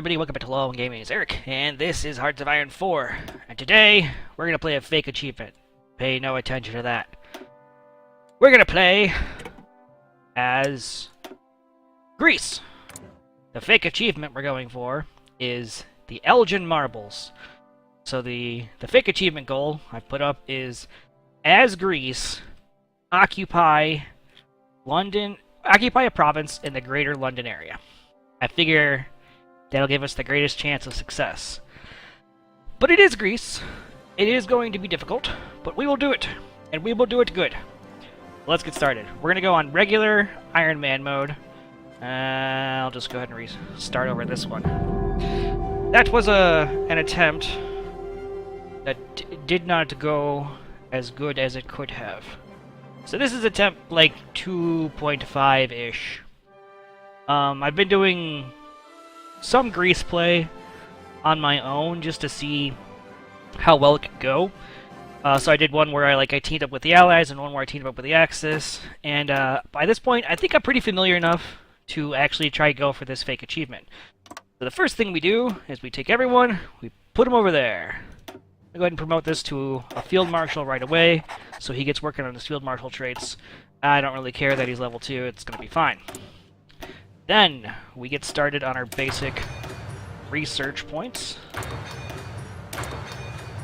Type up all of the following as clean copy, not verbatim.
everybody, welcome back to LawWon Gaming. It's Eric, and this is Hearts of Iron 4. And today, we're going to play a fake achievement. Pay no attention to that. We're going to play as Greece. The fake achievement we're going for is the Elgin Marbles. So the fake achievement goal I put up is, as Greece, occupy a province in the greater London area. I figure that'll give us the greatest chance of success. But it is Greece. It is going to be difficult, but we will do it. And we will do it good. Let's get started. We're going to go on regular Iron Man mode. I'll just go ahead and restart over this one. That was an attempt that did not go as good as it could have. So this is attempt like 2.5-ish. I've been doing some Greece play on my own just to see how well it could go. So I did one where I teamed up with the Allies and one where I teamed up with the Axis. And by this point, I think I'm pretty familiar enough to actually try to go for this fake achievement. So the first thing we do is we take everyone, we put them over there. I'll go ahead and promote this to a Field Marshal right away, so he gets working on his Field Marshal traits. I don't really care that he's level 2, it's going to be fine. Then, we get started on our basic research points.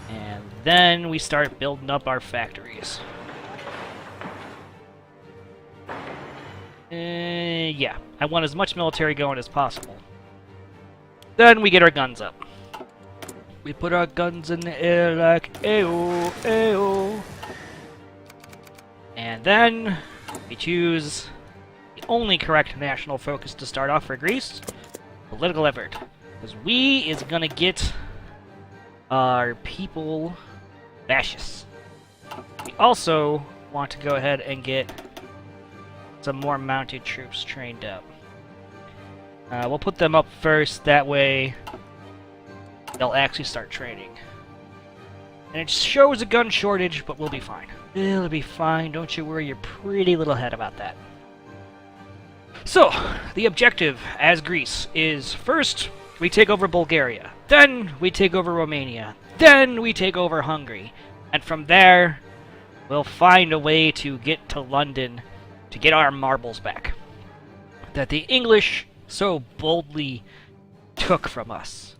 And then we start building up our factories. Yeah, I want as much military going as possible. Then we get our guns up. We put our guns in the air like ayo, ayo. And then we choose the only correct national focus to start off for Greece, political effort. Because we is gonna get our people fascists. We also want to go ahead and get some more mounted troops trained up. We'll put them up first, that way they'll actually start training. And it shows a gun shortage, but we'll be fine. It'll be fine, don't you worry your pretty little head about that. So, the objective as Greece is, first, we take over Bulgaria. Then, we take over Romania. Then, we take over Hungary. And from there, we'll find a way to get to London to get our marbles back that the English so boldly took from us.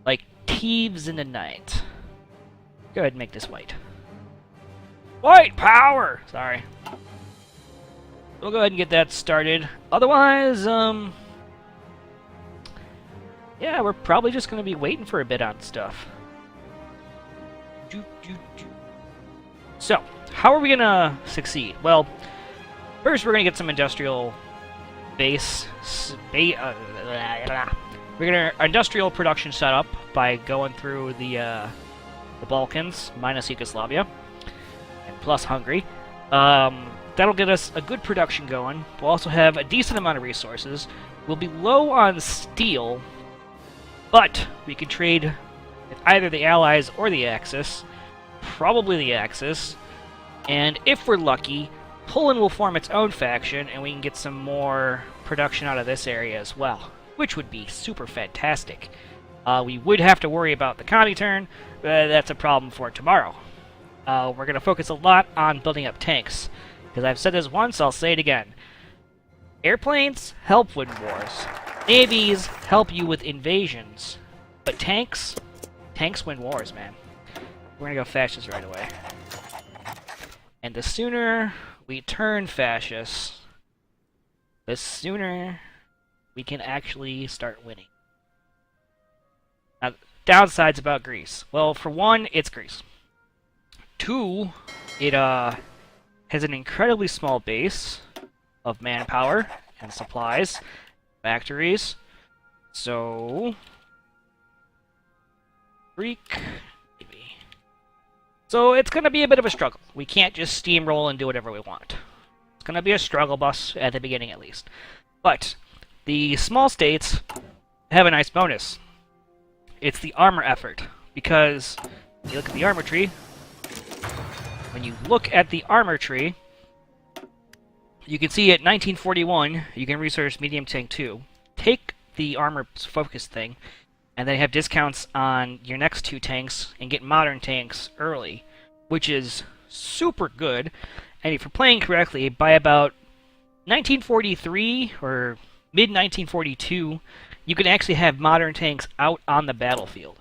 Like thieves in the night. Go ahead and make this white. White power! Sorry. We'll go ahead and get that started. Otherwise, yeah, we're probably just going to be waiting for a bit on stuff. So, how are we going to succeed? Well, first we're going to get some industrial base. We're going to industrial production set up by going through the Balkans, minus Yugoslavia, and plus Hungary. That'll get us a good production going. We'll also have a decent amount of resources. We'll be low on steel, but we can trade with either the Allies or the Axis. Probably the Axis. And if we're lucky, Poland will form its own faction, and we can get some more production out of this area as well, which would be super fantastic. We would have to worry about the commie turn, but that's a problem for tomorrow. We're going to focus a lot on building up tanks, because I've said this once, I'll say it again. Airplanes help win wars. Navies help you with invasions. But tanks win wars, man. We're going to go fascist right away. And the sooner we turn fascist, the sooner we can actually start winning. Now, downsides about Greece. Well, for one, it's Greece. Two, it has an incredibly small base of manpower and supplies, factories. So, Greek, maybe. So it's going to be a bit of a struggle. We can't just steamroll and do whatever we want. It's going to be a struggle bus at the beginning, at least. But the small states have a nice bonus. It's the armor effort, because if you look at the armor tree, when you look at the armor tree, you can see at 1941, you can research medium tank 2. Take the armor focus thing, and then have discounts on your next 2 tanks and get modern tanks early, which is super good. And if you're playing correctly, by about 1943 or mid-1942, you can actually have modern tanks out on the battlefield.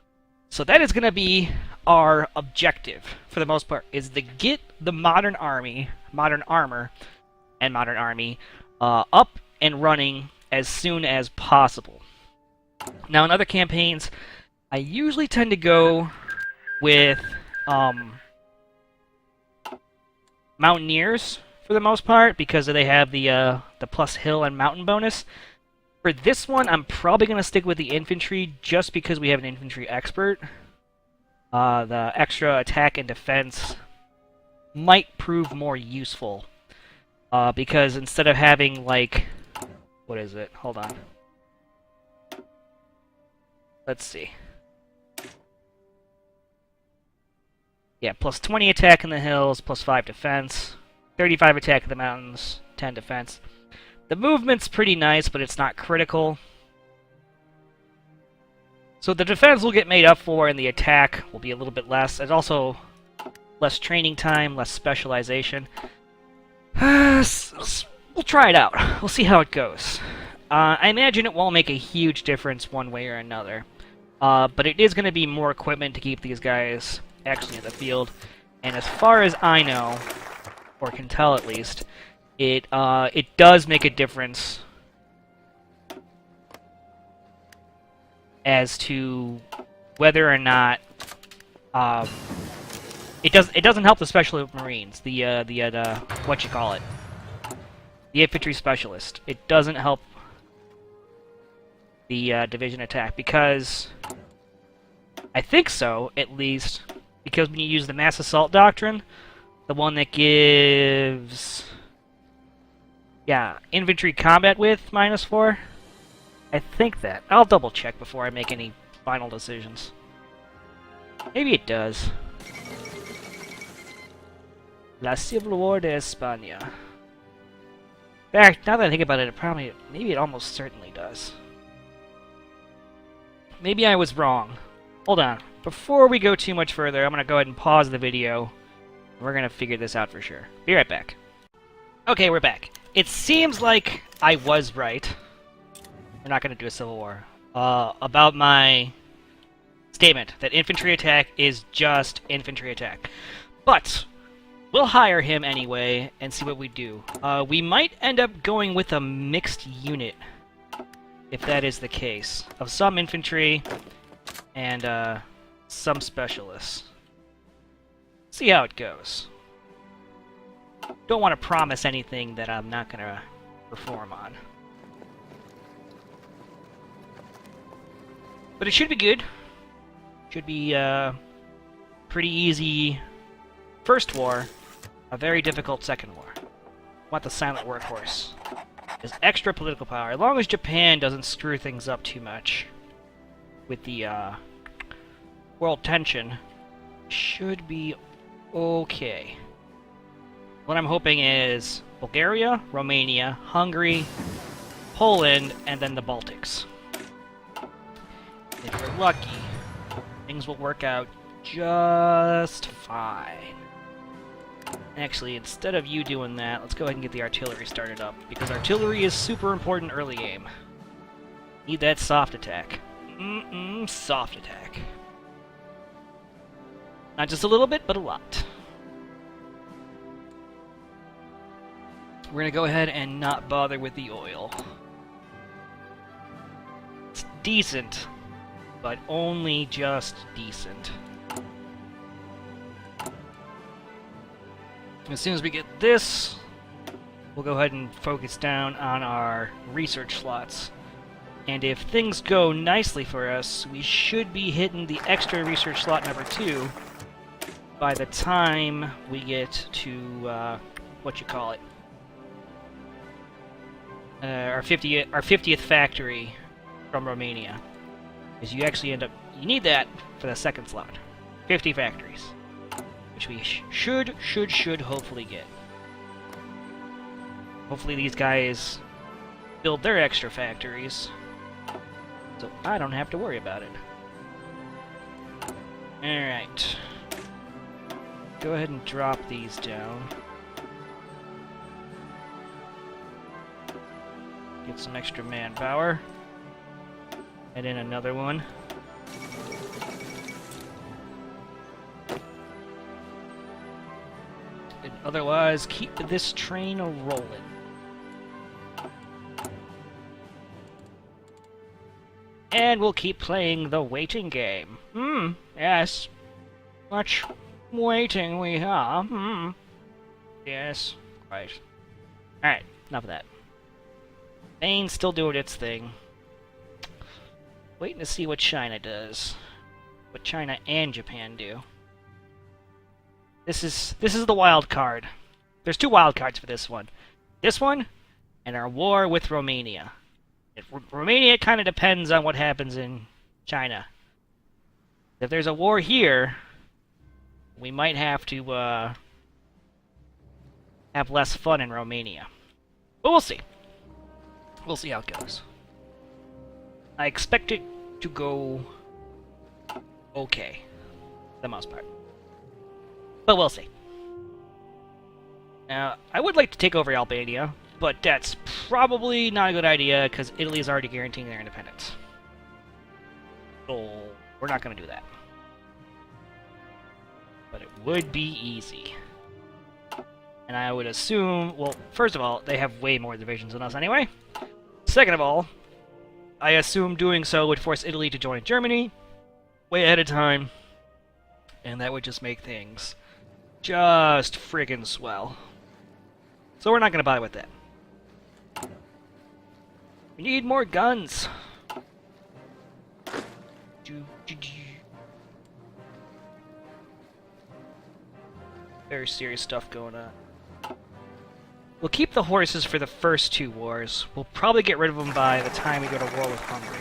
So that is going to be our objective, for the most part, is to get the modern army, modern armor, and modern army up and running as soon as possible. Now, in other campaigns, I usually tend to go with Mountaineers, for the most part, because they have the plus hill and mountain bonus. For this one, I'm probably going to stick with the infantry, just because we have an infantry expert. The extra attack and defense might prove more useful, because instead of having, like, what is it? Hold on. Let's see. Yeah, plus 20 attack in the hills, plus 5 defense, 35 attack in the mountains, 10 defense. The movement's pretty nice, but it's not critical. So the defense will get made up for, and the attack will be a little bit less. There's also less training time, less specialization. We'll try it out. We'll see how it goes. I imagine it won't make a huge difference one way or another. But it is going to be more equipment to keep these guys actually in the field. And as far as I know, or can tell at least, it does make a difference as to whether or not it doesn't help the Special Marines, the what you call it, the infantry specialist. It doesn't help the division attack, because I think so, at least, because when you use the mass assault doctrine, the one that gives infantry combat width -4. I think that. I'll double check before I make any final decisions. Maybe it does. La Civil War de España. In fact, now that I think about it, maybe it almost certainly does. Maybe I was wrong. Hold on. Before we go too much further, I'm going to go ahead and pause the video. We're going to figure this out for sure. Be right back. Okay, we're back. It seems like I was right. We're not going to do a civil war. About my statement that infantry attack is just infantry attack. But we'll hire him anyway and see what we do. We might end up going with a mixed unit, if that is the case, of some infantry and some specialists. See how it goes. Don't want to promise anything that I'm not going to perform on. But it should be good. Should be pretty easy first war, a very difficult second war. Want the silent workhorse. There's extra political power, as long as Japan doesn't screw things up too much with the world tension. Should be okay. What I'm hoping is Bulgaria, Romania, Hungary, Poland, and then the Baltics. If we're lucky, things will work out just fine. Actually, instead of you doing that, let's go ahead and get the artillery started up, because artillery is super important early game. Need that soft attack. Soft attack. Not just a little bit, but a lot. We're gonna go ahead and not bother with the oil. It's decent, but only just decent. As soon as we get this, we'll go ahead and focus down on our research slots. And if things go nicely for us, we should be hitting the extra research slot number 2 by the time we get to, what you call it, our 50th factory from Romania. Because you actually end up, you need that for the second slot. 50 factories. Which we should hopefully get. Hopefully these guys build their extra factories so I don't have to worry about it. Alright. Go ahead and drop these down. Get some extra manpower. And in another one. And otherwise, keep this train a-rolling. And we'll keep playing the waiting game. Yes. Much waiting we have. Yes. Right. Alright, enough of that. Spain's still doing its thing. Waiting to see what China does. What China and Japan do. This is the wild card. There's two wild cards for this one. This one, and our war with Romania. Romania kind of depends on what happens in China. If there's a war here, we might have to have less fun in Romania. But we'll see. We'll see how it goes. I expect it to go okay, for the most part. But we'll see. Now, I would like to take over Albania, but that's probably not a good idea, because Italy is already guaranteeing their independence. So, we're not going to do that. But it would be easy. And I would assume, well, first of all, they have way more divisions than us anyway. Second of all, I assume doing so would force Italy to join Germany way ahead of time. And that would just make things just friggin' swell. So we're not going to bother with that. We need more guns. Very serious stuff going on. We'll keep the horses for the first two wars. We'll probably get rid of them by the time we go to war with Hungary.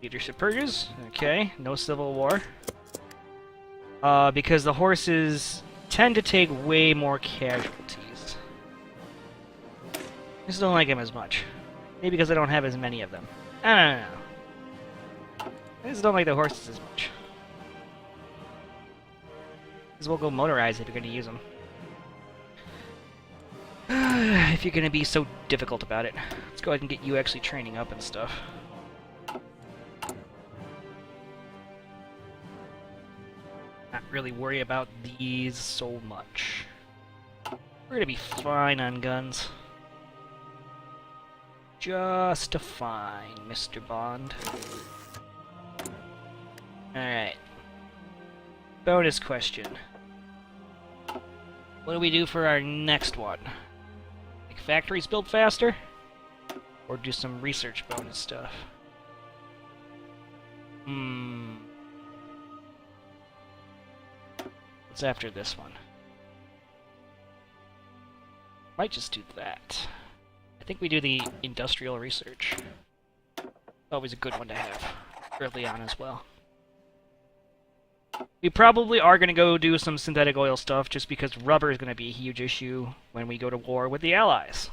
Leadership purges. Okay, no civil war. Because the horses tend to take way more casualties. I just don't like them as much. Maybe because I don't have as many of them. I don't know. I just don't like the horses as much. Because we'll go motorized if you're going to use them. If you're going to be so difficult about it. Let's go ahead and get you actually training up and stuff. Not really worry about these so much. We're going to be fine on guns. Just fine, Mr. Bond. Alright. Bonus question. What do we do for our next one? Make factories build faster? Or do some research bonus stuff? What's after this one? Might just do that. I think we do the industrial research. Always a good one to have early on as well. We probably are going to go do some synthetic oil stuff just because rubber is going to be a huge issue when we go to war with the Allies.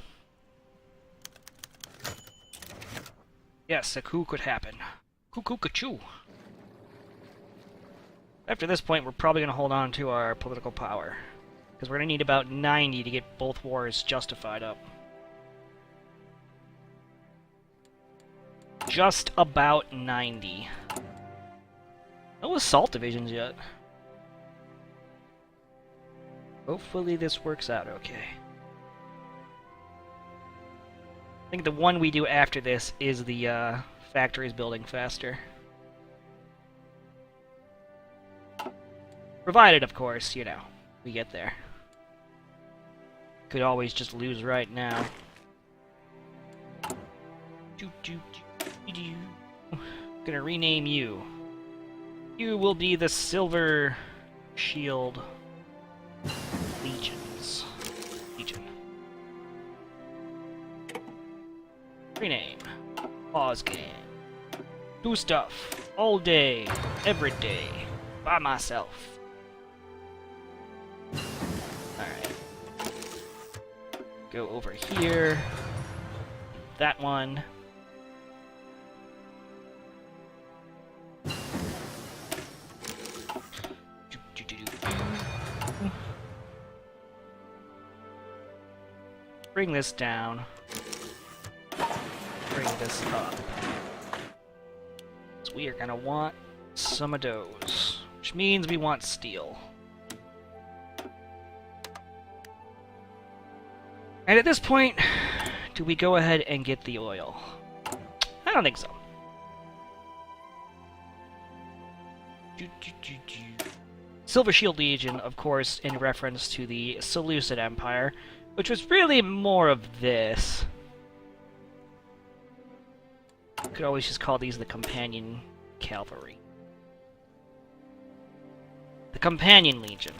Yes, a coup could happen. Coup-coup-ca-choo. After this point, we're probably going to hold on to our political power. Because we're going to need about 90 to get both wars justified up. Just about 90. No assault divisions yet. Hopefully this works out okay. I think the one we do after this is the factories building faster. Provided, of course, you know, we get there. Could always just lose right now. Gonna rename you. You will be the Silver Shield Legions. Legion. Rename. Pause game. Do stuff. All day. Every day. By myself. Alright. Go over here. That one. bring this down. Bring this up. So we are gonna want some of those, which means we want steel. And at this point, do we go ahead and get the oil? I don't think so. Silver Shield Legion, of course, in reference to the Seleucid Empire, which was really more of this. Could always just call these the Companion Cavalry. The Companion Legion.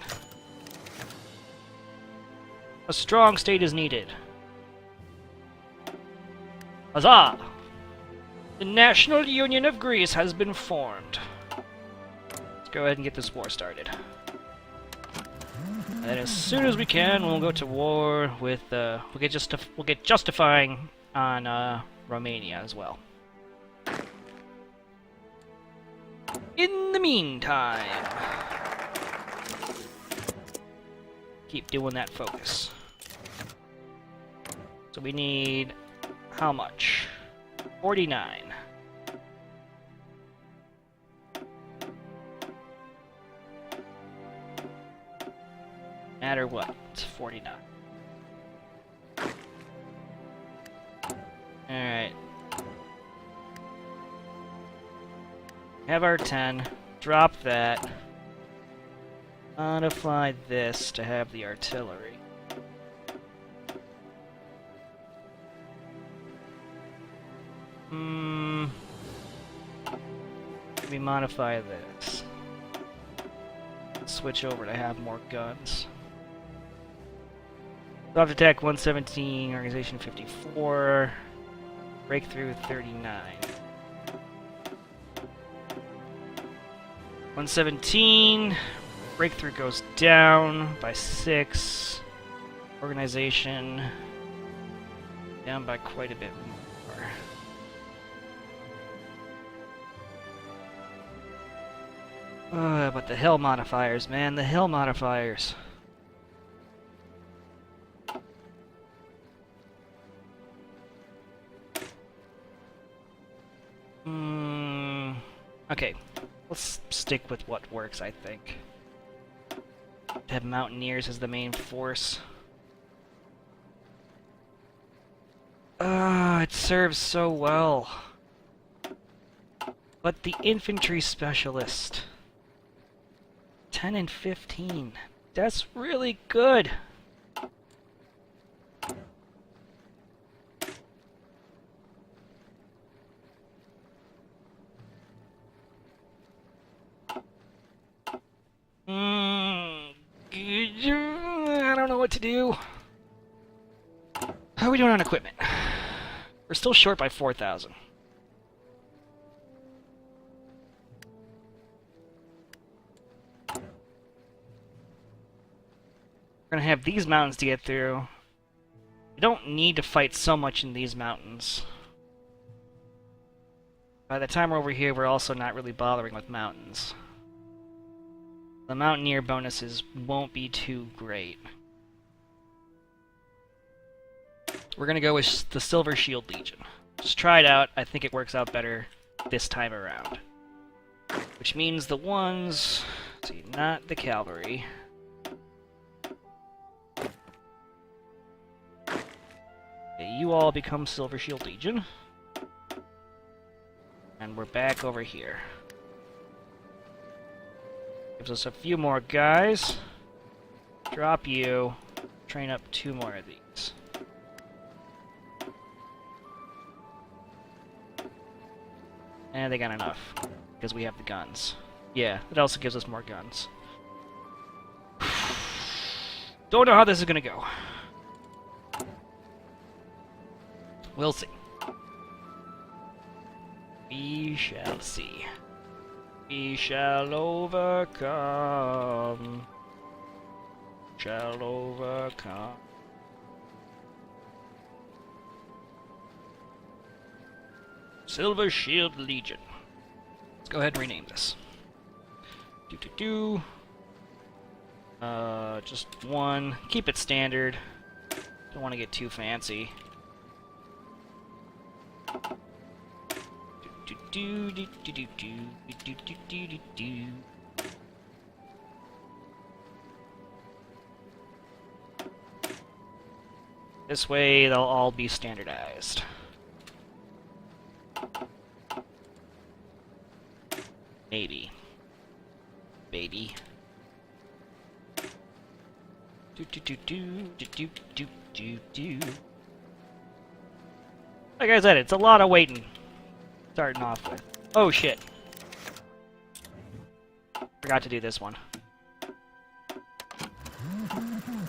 A strong state is needed. Huzzah! The National Union of Greece has been formed. Let's go ahead and get this war started. And as soon as we can, we'll go to war with, we'll get justifying on, Romania as well. In the meantime, keep doing that focus. So we need how much? 49. Matter what, it's 49. Alright. Have our 10. Drop that. Modify this to have the artillery. Let me modify this. Switch over to have more guns. Soft attack 117, organization 54, breakthrough 39. 117, breakthrough goes down by 6, organization down by quite a bit more. But the hill modifiers, man, the hill modifiers. Okay, let's stick with what works, I think. Have Mountaineers as the main force. It serves so well. But the Infantry Specialist. 10 and 15. That's really good. I don't know what to do. How are we doing on equipment? We're still short by 4,000. We're gonna have these mountains to get through. We don't need to fight so much in these mountains. By the time we're over here, we're also not really bothering with mountains. The Mountaineer bonuses won't be too great. We're gonna go with the Silver Shield Legion. Just try it out. I think it works out better this time around. Which means the ones... see, not the cavalry. Okay, you all become Silver Shield Legion. And we're back over here. Gives us a few more guys. Drop you. Train up 2 more of these. And they got enough. Because we have the guns. Yeah, it also gives us more guns. Don't know how this is gonna go. We'll see. We shall see. We shall overcome. Shall overcome. Silver Shield Legion. Let's go ahead and rename this. Just 1. Keep it standard. Don't want to get too fancy. This way, they'll all be standardized. Maybe. Baby. Like I said, it's a lot of waiting. Starting off with. Oh shit. Forgot to do this one.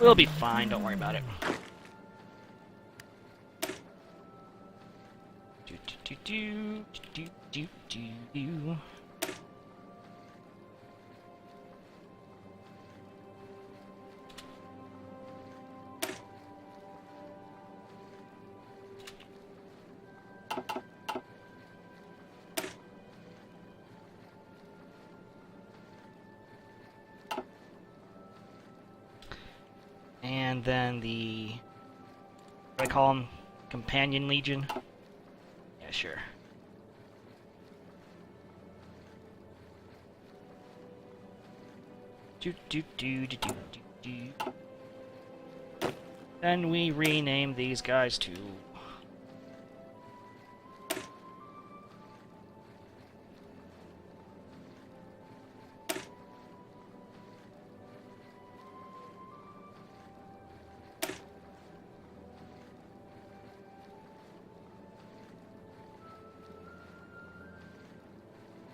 We'll be fine, don't worry about it. And then the... what do I call them? Companion Legion? Yeah, sure. Then we rename these guys to...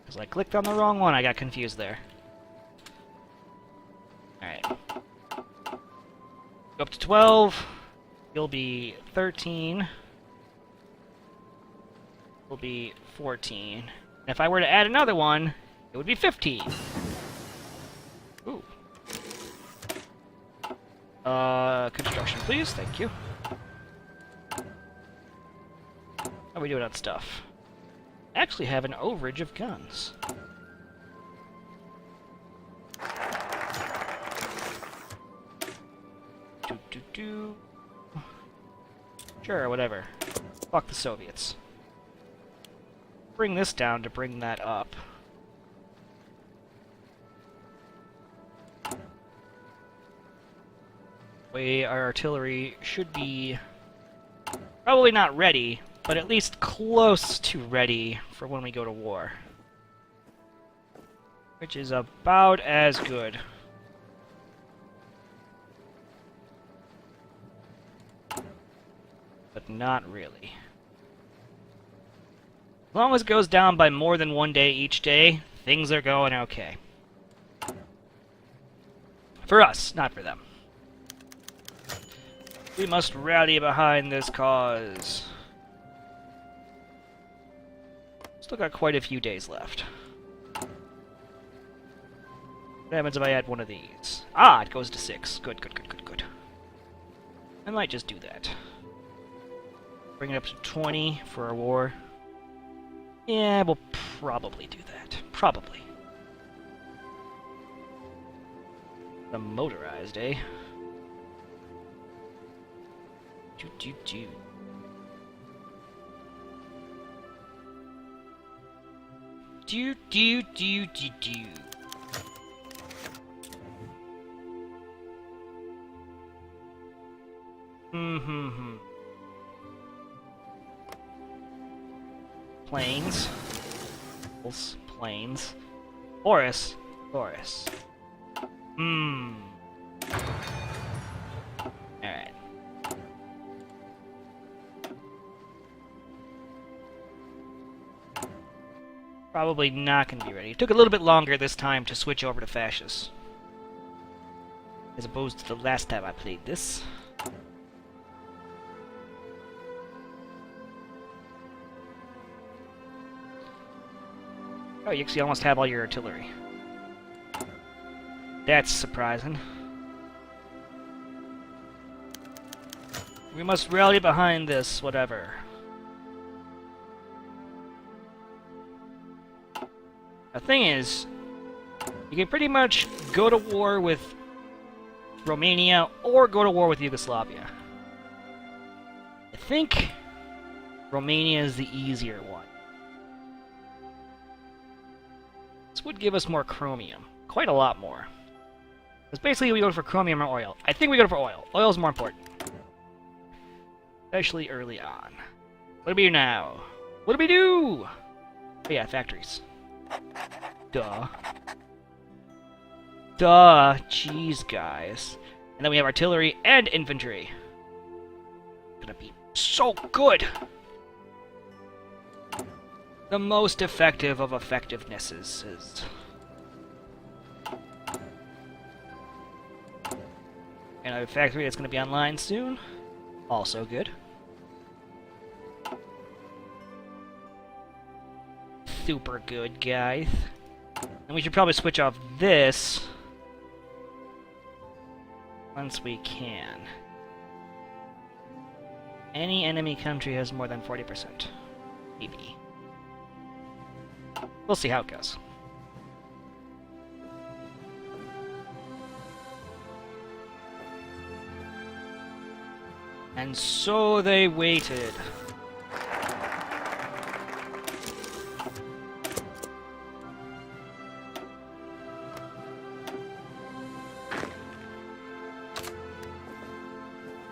because I clicked on the wrong one, I got confused there. Alright. Go up to 12. You'll be 13. Will be 14. And if I were to add another one, it would be 15. Ooh. Construction, please. Thank you. How are we doing on stuff? Actually have an overage of guns. Sure, whatever. Fuck the Soviets. Bring this down to bring that up. Our artillery should be probably not ready, but at least close to ready for when we go to war. Which is about as good. But not really. As long as it goes down by more than 1 day each day, things are going okay. For us, not for them. We must rally behind this cause. Still got quite a few days left. What happens if I add one of these? Ah, it goes to 6. Good, good, good, good, good. I might just do that. Bring it up to 20 for our war. Yeah, we'll probably do that. Probably. The motorized, eh? Do. Do. Planes. Planes. Horus. Alright. Probably not going to be ready. It took a little bit longer this time to switch over to fascists, as opposed to the last time I played this. Oh, you actually almost have all your artillery. That's surprising. We must rally behind this, whatever. The thing is, you can pretty much go to war with Romania or go to war with Yugoslavia. think Romania is the easier one. This would give us more chromium. Quite a lot more. Because basically we go for chromium or oil. I think we go for oil. Oil is more important. Especially early on. What do we do now? What do we do? Oh yeah, factories. Duh. Duh. Jeez, guys. And then we have artillery and infantry. Gonna be so good! The most effective of effectivenesses is... And a factory that's gonna be online soon. Also good. Super good, guys. And we should probably switch off this once we can. Any enemy country has more than 40%. Maybe. We'll see how it goes. And so they waited.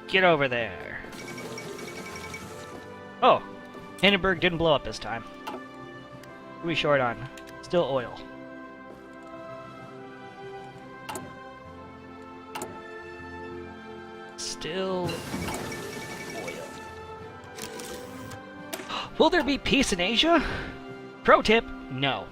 Get over there. Oh, Hindenburg didn't blow up this time. What are we short on? Still oil. Still oil. Will there be peace in Asia? Pro tip, no.